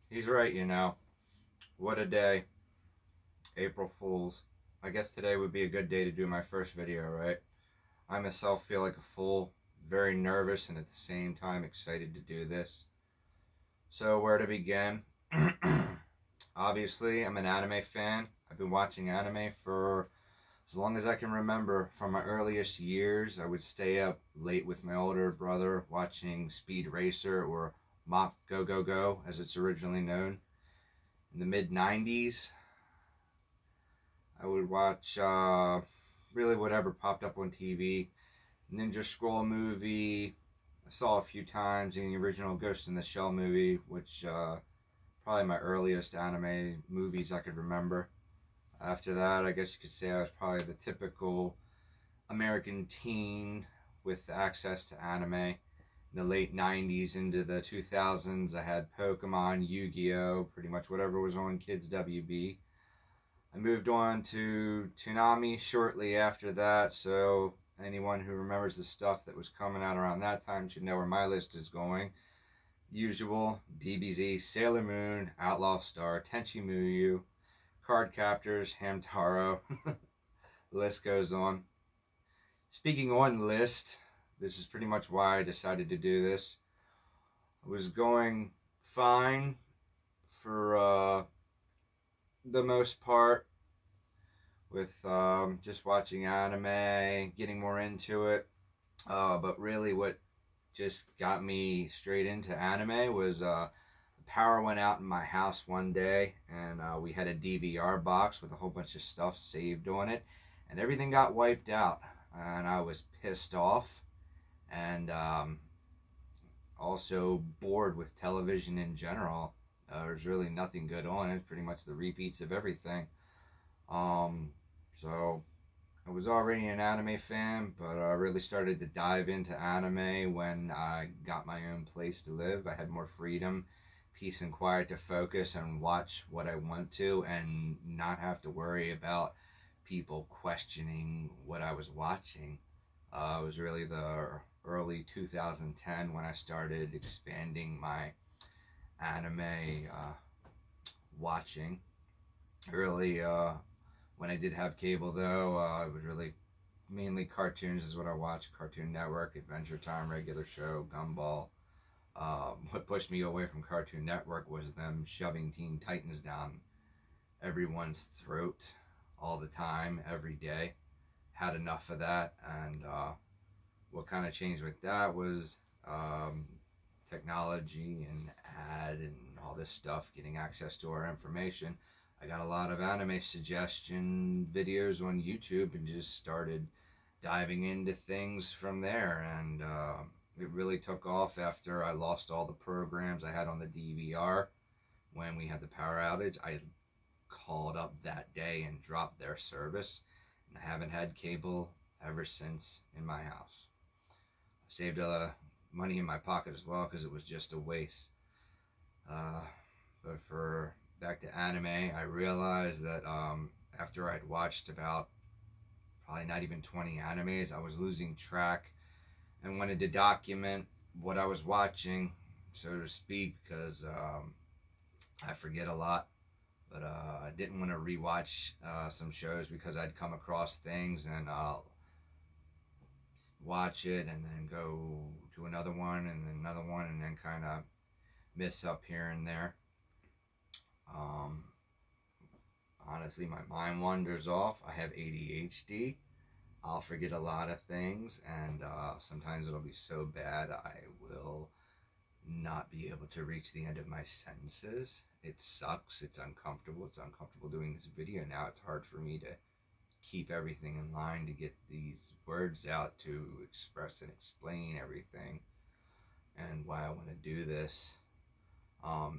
He's right, you know. What a day. April Fools. I guess today would be a good day to do my first video, right? I myself feel like a fool, very nervous and at the same time excited to do this. So where to begin? Obviously, I'm an anime fan. I've been watching anime for as long as I can remember. From my earliest years, I would stay up late with my older brother watching Speed Racer, or Mach Go Go Go as it's originally known. In the mid-90s, I would watch really whatever popped up on TV. Ninja Scroll movie, I saw a few times. In the original Ghost in the Shell movie, which probably my earliest anime movies I could remember. After that, I guess you could say I was probably the typical American teen with access to anime. In the late 90s into the 2000s, I had Pokemon, Yu-Gi-Oh!, pretty much whatever was on Kids WB. I moved on to Toonami shortly after that, so anyone who remembers the stuff that was coming out around that time should know where my list is going. Usual, DBZ, Sailor Moon, Outlaw Star, Tenchi Muyo, Card Captors, Hamtaro. The list goes on. Speaking on list, this is pretty much why I decided to do this. I was going fine for the most part with just watching anime, getting more into it. But really what just got me straight into anime was the power went out in my house one day, and we had a DVR box with a whole bunch of stuff saved on it, and everything got wiped out, and I was pissed off, and also bored with television in general. There's really nothing good on it, pretty much the repeats of everything. So I was already an anime fan, but I really started to dive into anime when I got my own place to live. I had more freedom, peace and quiet to focus and watch what I want to, and not have to worry about people questioning what I was watching. It was really the early 2010 when I started expanding my anime watching. Really, when I did have cable though, it was really mainly cartoons is what I watched. Cartoon Network, Adventure Time, Regular Show, Gumball. What pushed me away from Cartoon Network was them shoving Teen Titans down everyone's throat all the time, every day. Had enough of that, and what kind of changed with that was technology and ad and all this stuff, getting access to our information. I got a lot of anime suggestion videos on YouTube and just started diving into things from there, and it really took off after I lost all the programs I had on the DVR. When we had the power outage, I called up that day and dropped their service, and I haven't had cable ever since in my house. I saved a lot of money in my pocket as well because it was just a waste. But for back to anime, I realized that after I'd watched about probably not even 20 animes, I was losing track and wanted to document what I was watching, so to speak, because I forget a lot. But I didn't want to rewatch some shows because I'd come across things and I'll watch it and then go to another one and then another one and then kind of miss up here and there. Honestly, my mind wanders off. I have ADHD. I'll forget a lot of things, and sometimes it'll be so bad I will not be able to reach the end of my sentences. It sucks. It's uncomfortable. It's uncomfortable doing this video now. It's hard for me to keep everything in line, to get these words out, to express and explain everything and why I want to do this.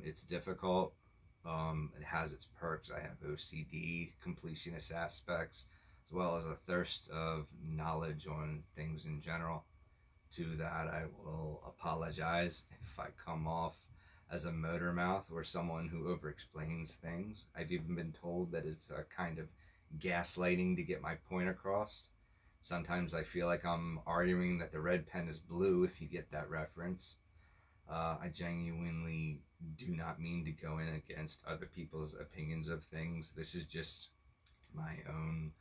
It's difficult. It has its perks. I have OCD, completionist aspects, as well as a thirst of knowledge on things in general. To that, I will apologize if I come off as a motor mouth or someone who over-explains things. I've even been told that it's a kind of gaslighting to get my point across. Sometimes I feel like I'm arguing that the red pen is blue, if you get that reference. I genuinely do not mean to go in against other people's opinions of things. This is just my own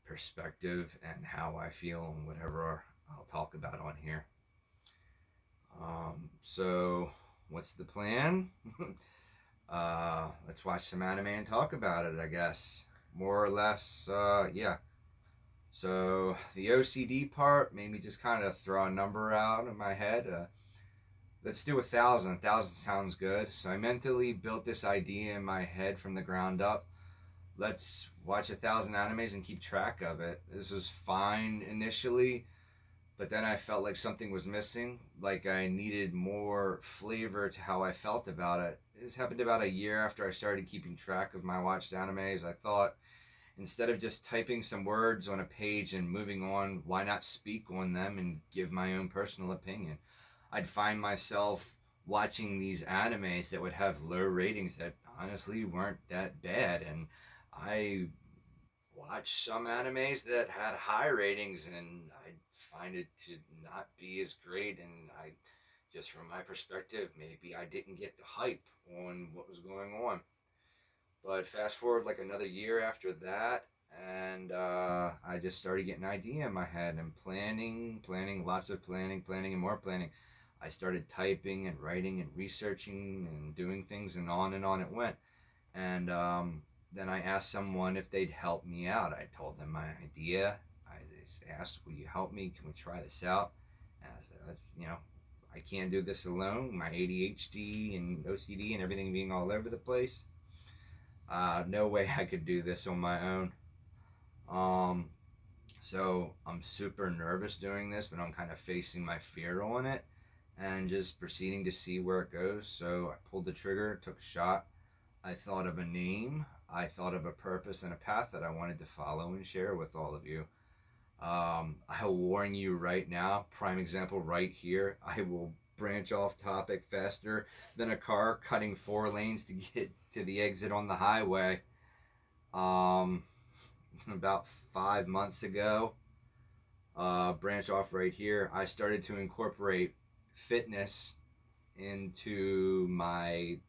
perspective and how I feel and whatever I'll talk about on here. So what's the plan? Let's watch some anime and talk about it, I guess. More or less, yeah. So the OCD part made me just kind of throw a number out in my head. Let's do 1,000. 1,000 sounds good. So I mentally built this idea in my head from the ground up. Let's watch 1,000 animes and keep track of it. This was fine initially, but then I felt like something was missing. Like I needed more flavor to how I felt about it. This happened about a year after I started keeping track of my watched animes. I thought, instead of just typing some words on a page and moving on, why not speak on them and give my own personal opinion? I'd find myself watching these animes that would have low ratings that honestly weren't that bad, and I watched some animes that had high ratings and I'd find it to not be as great, and I just from my perspective, maybe I didn't get the hype on what was going on. But fast forward like another year after that, and I just started getting an idea in my head and planning, lots of planning, and more planning. I started typing and writing and researching and doing things, and on it went. And then I asked someone if they'd help me out. I told them my idea. I just asked, will you help me? Can we try this out? And I said, I can't do this alone. My ADHD and OCD and everything being all over the place. No way I could do this on my own. So I'm super nervous doing this, but I'm kind of facing my fear on it and just proceeding to see where it goes. So I pulled the trigger, took a shot. I thought of a name. I thought of a purpose and a path that I wanted to follow and share with all of you. I'll warn you right now, prime example right here, I will branch off topic faster than a car cutting 4 lanes to get to the exit on the highway. About 5 months ago, branch off right here, I started to incorporate fitness into my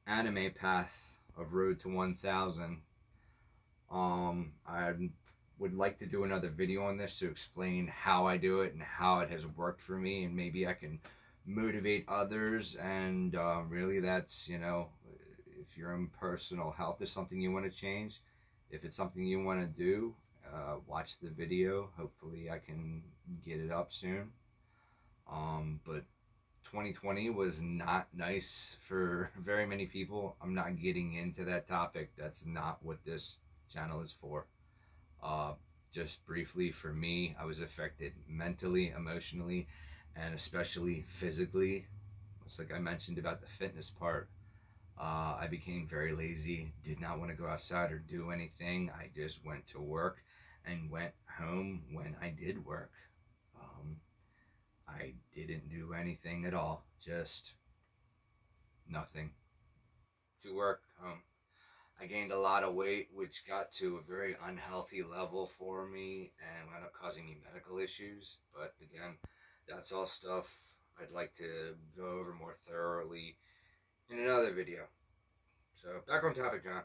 anime path of Road to 1,000. I would like to do another video on this to explain how I do it and how it has worked for me, and maybe I can motivate others. And really, that's, if your own personal health is something you want to change, if it's something you want to do, watch the video. Hopefully I can get it up soon. But 2020 was not nice for very many people. I'm not getting into that topic. That's not what this channel is for. Just briefly, for me, I was affected mentally, emotionally, and especially physically. It's like I mentioned about the fitness part. I became very lazy, did not want to go outside or do anything. I just went to work and went home when I did work. I didn't do anything at all, just nothing. To work, home. I gained a lot of weight, which got to a very unhealthy level for me and wound up causing me medical issues. But again, that's all stuff I'd like to go over more thoroughly in another video. So back on topic, John.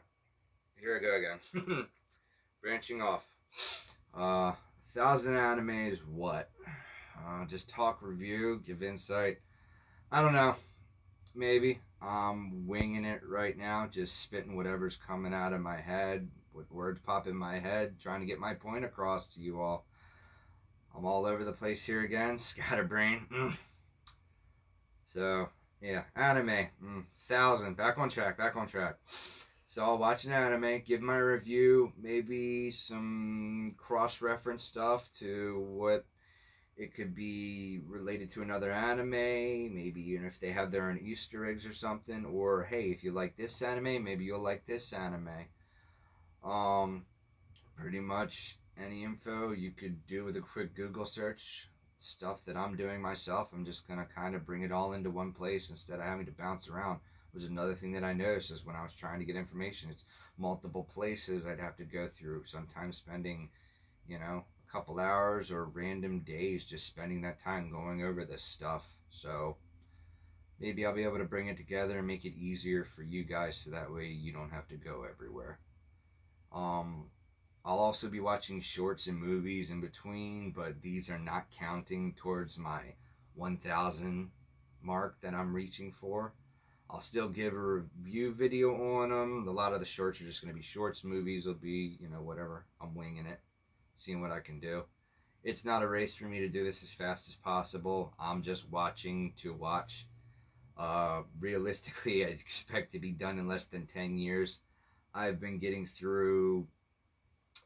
Here I go again. Branching off. 1,000 animes, what? Just talk, review, give insight. I don't know. Maybe. I'm winging it right now, just spitting whatever's coming out of my head, what words pop in my head, trying to get my point across to you all. I'm all over the place here again, scatterbrain. So, yeah, anime, 1,000, back on track. So I'll watch an anime, give my review, maybe some cross-reference stuff to what it could be related to another anime, maybe if they have their own Easter eggs or something, or hey, if you like this anime, maybe you'll like this anime. Pretty much any info you could do with a quick Google search, stuff that I'm doing myself. I'm just gonna kind of bring it all into one place instead of having to bounce around. Was another thing that I noticed is when I was trying to get information, it's multiple places I'd have to go through, sometimes spending, couple hours or random days just spending that time going over this stuff. So maybe I'll be able to bring it together and make it easier for you guys so that way you don't have to go everywhere. I'll also be watching shorts and movies in between, but these are not counting towards my 1,000 mark that I'm reaching for. I'll still give a review video on them. A lot of the shorts are just going to be shorts. Movies will be, whatever. I'm winging it, seeing what I can do. It's not a race for me to do this as fast as possible. I'm just watching to watch. Realistically, I expect to be done in less than 10 years. I've been getting through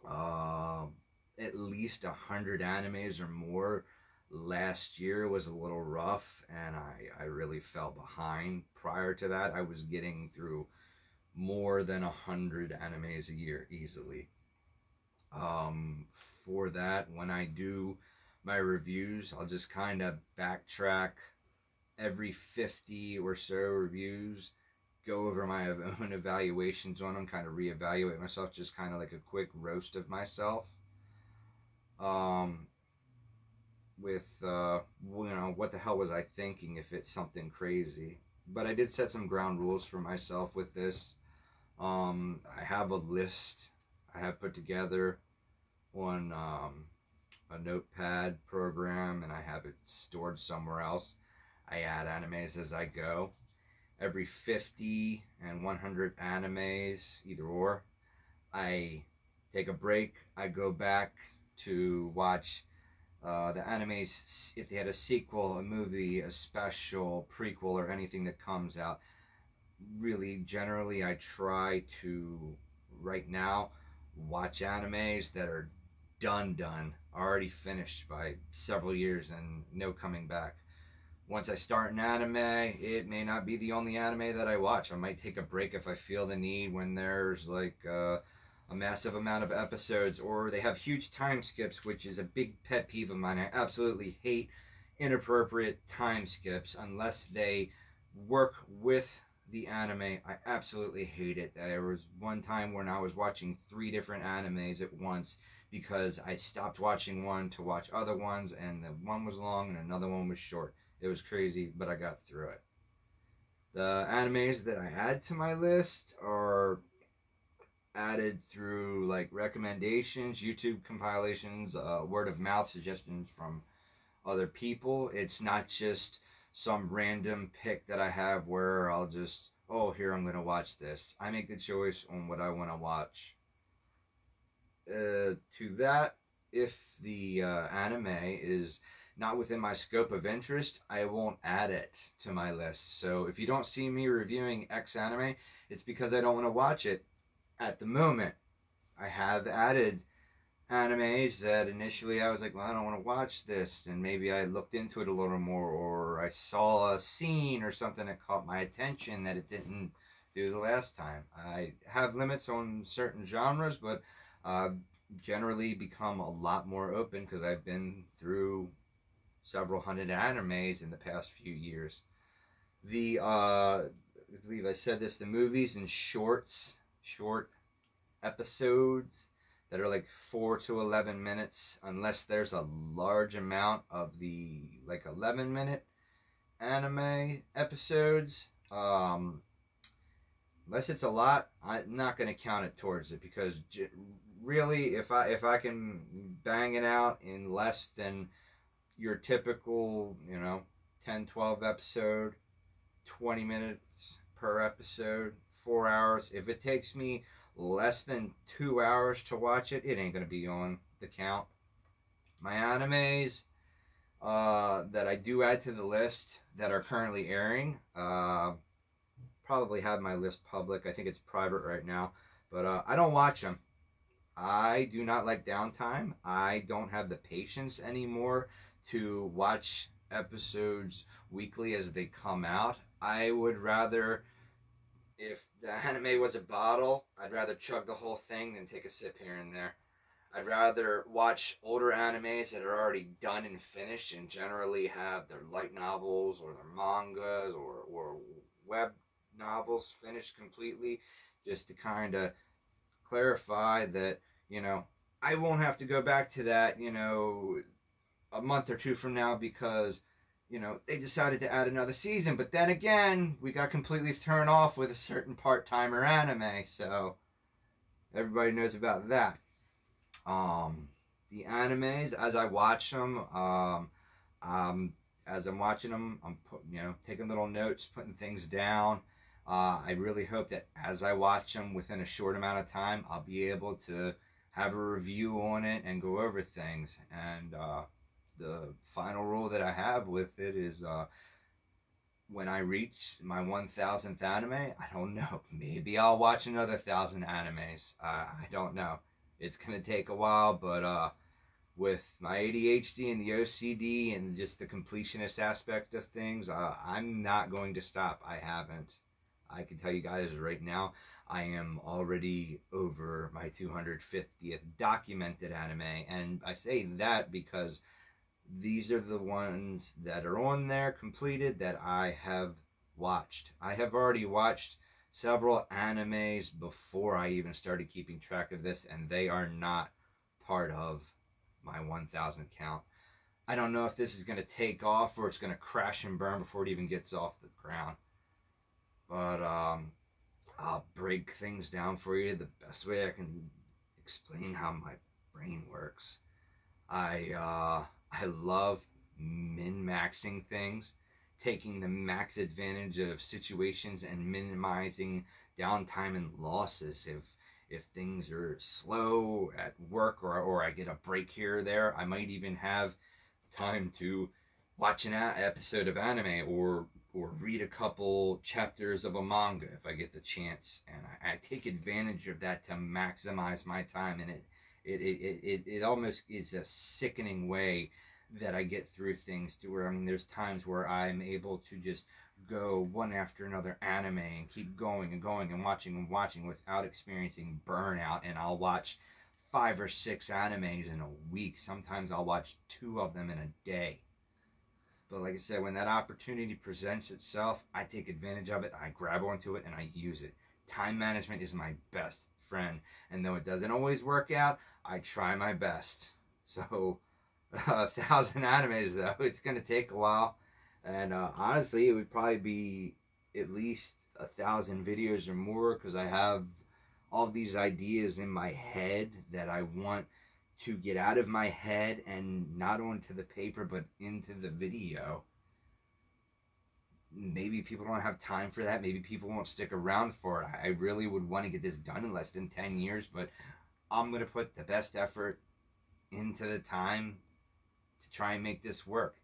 at least 100 animes or more. Last year was a little rough, and I really fell behind. Prior to that, I was getting through more than 100 animes a year easily. For that, when I do my reviews, I'll just kind of backtrack every 50 or so reviews, go over my own evaluations on them, kind of reevaluate myself, just kind of like a quick roast of myself. With what the hell was I thinking if it's something crazy. But I did set some ground rules for myself with this. I have a list I have put together on a notepad program, and I have it stored somewhere else. I add animes as I go. Every 50 and 100 animes, either or, I take a break. I go back to watch the animes, if they had a sequel, a movie, a special, prequel, or anything that comes out. Really, generally, I try to, right now, watch animes that are done, already finished by several years and no coming back. Once I start an anime, it may not be the only anime that I watch. I might take a break if I feel the need when there's like a massive amount of episodes, or they have huge time skips, which is a big pet peeve of mine. I absolutely hate inappropriate time skips unless they work with the anime. I absolutely hate it. There was one time when I was watching 3 different animes at once because I stopped watching one to watch other ones, and the one was long and another one was short. It was crazy, but I got through it. The animes that I add to my list are added through like recommendations, YouTube compilations, word of mouth suggestions from other people. It's not just some random pick that I have where I'll just, oh, here, I'm going to watch this. I make the choice on what I want to watch. To that, if the anime is not within my scope of interest, I won't add it to my list. So if you don't see me reviewing X anime, it's because I don't want to watch it at the moment. I have added animes that initially I was like, well, I don't want to watch this, and maybe I looked into it a little more, or I saw a scene or something that caught my attention that it didn't do the last time. I have limits on certain genres, but generally become a lot more open because I've been through several hundred animes in the past few years. I believe I said this, the movies and short episodes that are like 4 to 11 minutes, unless there's a large amount of the like 11-minute anime episodes, unless it's a lot, I'm not going to count it towards it, because really, if I can bang it out in less than your typical, 10-12 episode, 20 minutes per episode, 4 hours, if it takes me less than 2 hours to watch it, it ain't going to be on the count. My animes that I do add to the list that are currently airing, probably have my list public. I think it's private right now, but I don't watch them. I do not like downtime. I don't have the patience anymore to watch episodes weekly as they come out. I would rather, if the anime was a bottle, I'd rather chug the whole thing than take a sip here and there. I'd rather watch older animes that are already done and finished, and generally have their light novels or their mangas or web novels finished completely, just to kind of clarify that, I won't have to go back to that, a month or two from now, because you know, they decided to add another season. But then again, we got completely thrown off with a certain part-timer anime, so everybody knows about that. Um, the animes, as I watch them, as I'm watching them, I'm taking little notes, putting things down. I really hope that as I watch them within a short amount of time, I'll be able to have a review on it and go over things. And the final rule that I have with it is when I reach my 1,000th anime, I don't know. Maybe I'll watch another 1,000 animes. I don't know. It's going to take a while, but with my ADHD and the OCD and just the completionist aspect of things, I'm not going to stop. I haven't. I can tell you guys right now, I am already over my 250th documented anime. And I say that because these are the ones that are on there completed that I have watched. I have already watched several animes before I even started keeping track of this, and they are not part of my 1,000 count. I don't know if this is going to take off or it's going to crash and burn before it even gets off the ground. But I'll break things down for you the best way I can explain how my brain works. I love min-maxing things, taking the max advantage of situations and minimizing downtime and losses. If things are slow at work or I get a break here or there, I might even have time to watch an episode of anime or read a couple chapters of a manga if I get the chance. And I take advantage of that to maximize my time, and it almost is a sickening way that I get through things, to where, I mean, there's times where I'm able to just go one after another anime and keep going and going and watching without experiencing burnout. And I'll watch 5 or 6 animes in a week. Sometimes I'll watch 2 of them in a day. But like I said, when that opportunity presents itself, I take advantage of it, I grab onto it, and I use it. Time management is my best friend. And though it doesn't always work out, I try my best. So 1,000 animes, though, it's going to take a while. And honestly, it would probably be at least 1,000 videos or more, because I have all these ideas in my head that I want to get out of my head and not onto the paper but into the video. Maybe people don't have time for that. Maybe people won't stick around for it. I really would want to get this done in less than 10 years, but I'm going to put the best effort into the time to try and make this work.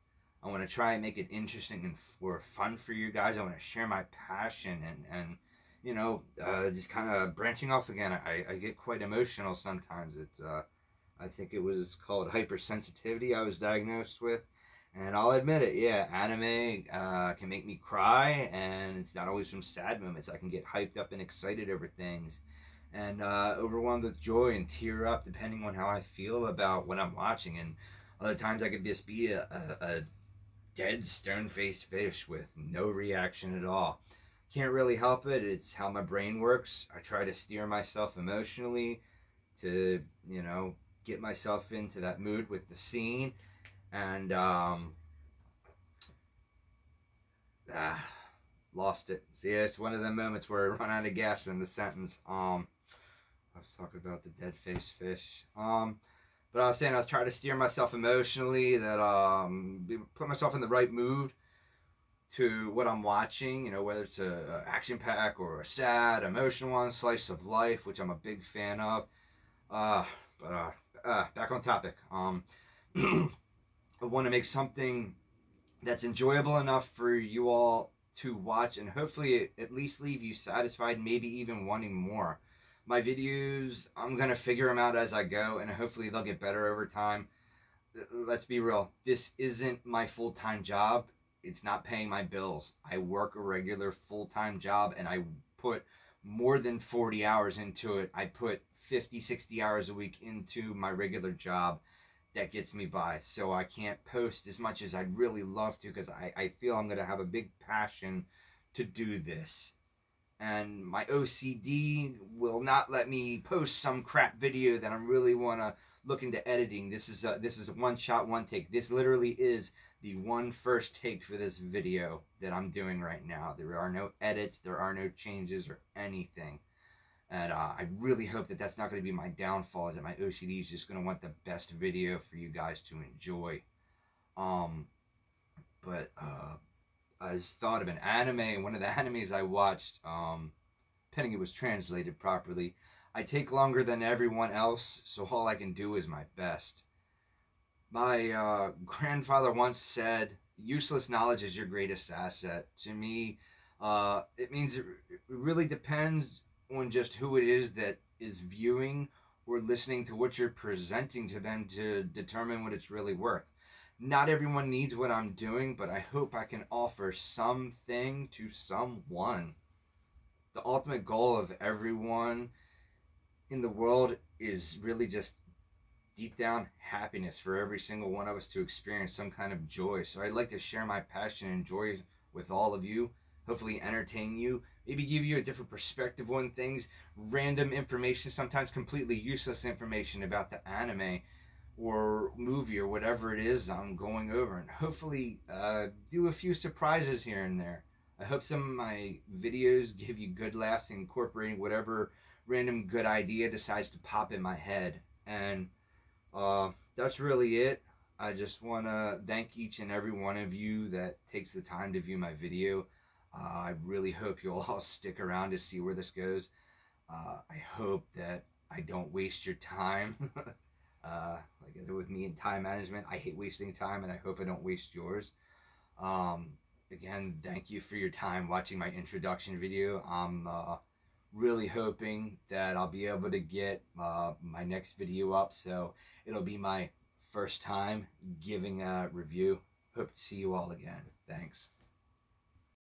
I want to try and make it interesting and or fun for you guys. I want to share my passion and you know, just kind of branching off again. I get quite emotional sometimes. It's I think it was called hypersensitivity I was diagnosed with. And I'll admit it, yeah, anime can make me cry, and it's not always from sad moments. I can get hyped up and excited over things, and overwhelmed with joy and tear up depending on how I feel about what I'm watching. And other times I could just be a dead, stone-faced fish with no reaction at all. Can't really help it. It's how my brain works. I try to steer myself emotionally to, you know, get myself into that mood with the scene. And lost it. See, it's one of the moments where I run out of gas in the sentence. Let's talk about the dead face fish. But I was saying I was trying to steer myself emotionally, that put myself in the right mood to what I'm watching, you know, whether it's a action pack or a sad, emotional one, slice of life, which I'm a big fan of. Back on topic. I want to make something that's enjoyable enough for you all to watch, and hopefully at least leave you satisfied, maybe even wanting more. My videos, I'm going to figure them out as I go, and hopefully they'll get better over time. Let's be real. This isn't my full-time job. It's not paying my bills. I work a regular full-time job, and I put more than 40 hours into it. I put 50, 60 hours a week into my regular job. That gets me by. So I can't post as much as I'd really love to, because I feel I'm going to have a big passion to do this. And my OCD will not let me post some crap video that I really want to look into editing, this is a one shot, one take. This literally is the first take for this video that I'm doing right now. There are no edits, there are no changes or anything. And I really hope that that's not going to be my downfall, is that my OCD is just going to want the best video for you guys to enjoy. But I thought of an anime. One of the animes I watched, pending it was translated properly, I take longer than everyone else, so all I can do is my best. My grandfather once said, useless knowledge is your greatest asset. To me, it means it really depends on just who it is that is viewing or listening to what you're presenting to them to determine what it's really worth. Not everyone needs what I'm doing, but I hope I can offer something to someone. The ultimate goal of everyone in the world is really just deep down happiness for every single one of us to experience some kind of joy. So I'd like to share my passion and joy with all of you, hopefully entertain you, maybe give you a different perspective on things, random information, sometimes completely useless information about the anime or movie or whatever it is I'm going over, and hopefully do a few surprises here and there. I hope some of my videos give you good laughs, incorporating whatever random good idea decides to pop in my head. And that's really it. I just want to thank each and every one of you that takes the time to view my video. I really hope you'll all stick around to see where this goes. I hope that I don't waste your time. Like I said, with me in time management, I hate wasting time, and I hope I don't waste yours. Again, thank you for your time watching my introduction video. I'm really hoping that I'll be able to get my next video up, so it'll be my first time giving a review. Hope to see you all again. Thanks.